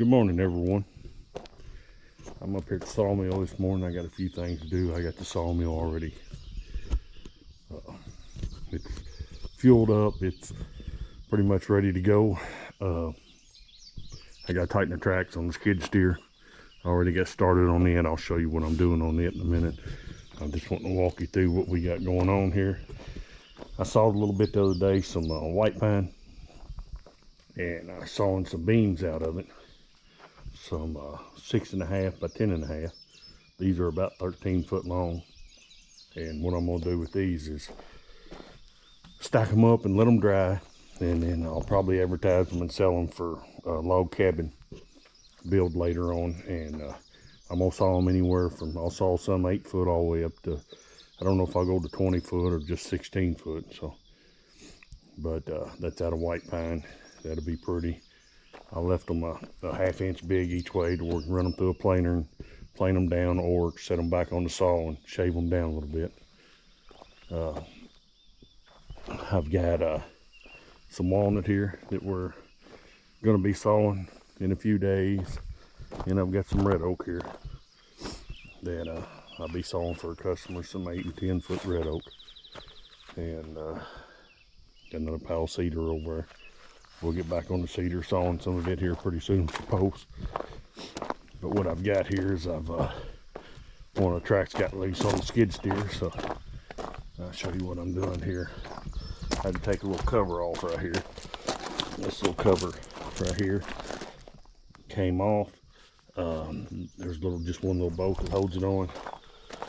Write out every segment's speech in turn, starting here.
Good morning, everyone. I'm up here at the sawmill this morning. I got a few things to do. I got the sawmill already. It's fueled up. It's pretty much ready to go. I got to tighten the tracks on the skid steer. I already got started on it. I'll show you what I'm doing on it in a minute. I just want to walk you through what we got going on here. I sawed a little bit the other day, some white pine, and I sawing some beams out of it. Some 6.5 by 10.5. These are about 13 foot long. And what I'm gonna do with these is stack them up and let them dry, and then I'll probably advertise them and sell them for a log cabin build later on. And I'm gonna saw them anywhere from, I'll saw some 8 foot all the way up to, I don't know if I'll go to 20 foot or just 16 foot. So, but that's out of white pine. That'll be pretty. I left them a 1/2 inch big each way to work, run them through a planer and plane them down, or set them back on the saw and shave them down a little bit. I've got some walnut here that we're going to be sawing in a few days, and I've got some red oak here that I'll be sawing for a customer, some 8 and 10 foot red oak, and got another pile of cedar over there. We'll get back on the cedar, sawing some of it here pretty soon for posts. But what I've got here is one of the tracks got loose on the skid steer, so I'll show you what I'm doing here. I had to take a little cover off right here. This little cover right here came off. There's just one little bolt that holds it on.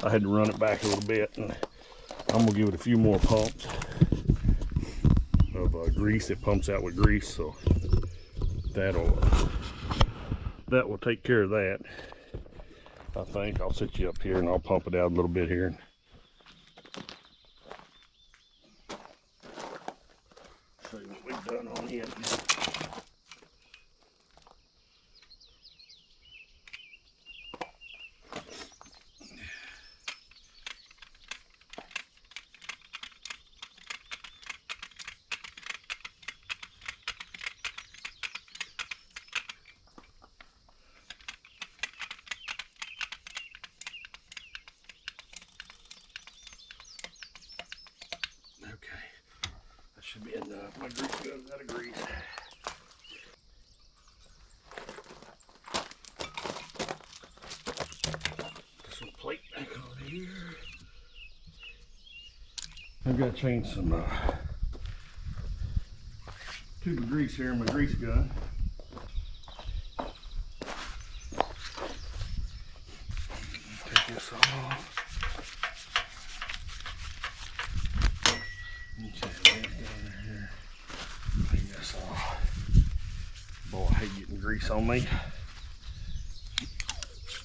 I had to run it back a little bit, and I'm gonna give it a few more pumps of grease. It pumps out with grease, so that will take care of that. I think I'll set you up here and I'll pump it out a little bit here. Show you what we've done on it. Should be enough. My grease gun's out of grease. Put some plate back on here. I've got to change some tube of grease here in my grease gun. Take this off. Boy, I hate getting grease on me.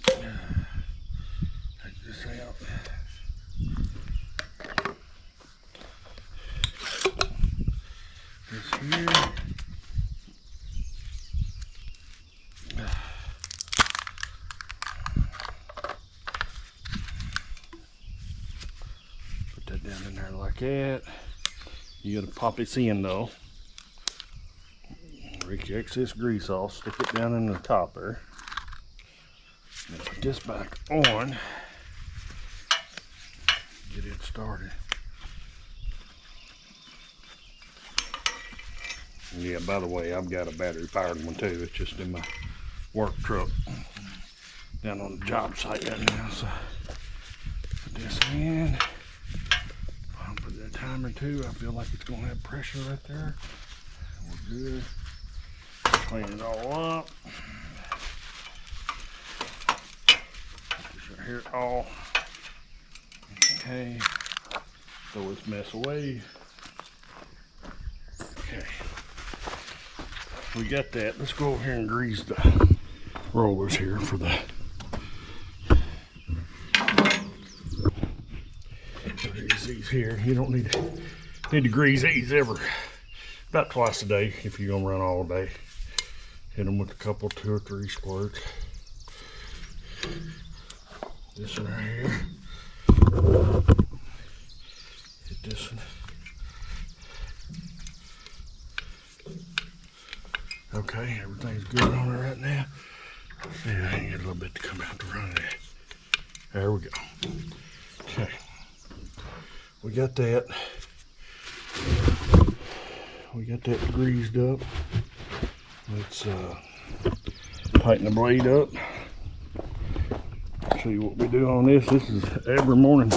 Take this out. This here. Put that down in there like that. You gotta pop this in though. Rake your excess grease off, stick it down in the top there. And put this back on. Get it started. And yeah, by the way, I've got a battery powered one too. It's just in my work truck down on the job site right now. So put this in. I'll put that timer too. I feel like it's gonna have pressure right there. We're good. Clean it all up. Put this right here all. Okay. Throw this mess away. Okay. We got that. Let's go over here and grease the rollers here for the grease these here. You don't need to grease these about twice a day if you're gonna run all day. Hit them with a couple, 2 or 3 squirts. This one right here. Hit this one. Okay, everything's good on it right now. See, I can get a little bit to come out the front of that. There we go. Okay, we got that. We got that greased up. Let's tighten the blade up. See what we do on this. This is every morning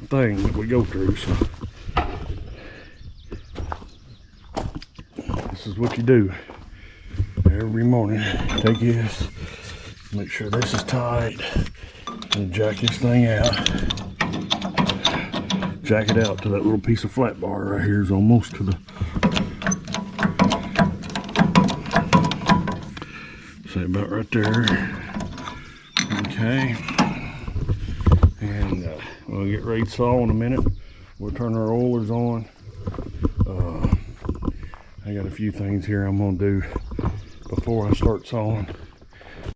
thing that we go through. So this is what you do every morning. Take this, make sure this is tight, and jack this thing out. Jack it out to that little piece of flat bar right here is almost to the, say about right there. Okay, and we'll get ready to saw in a minute. We'll turn our oilers on. I got a few things here I'm gonna do before I start sawing.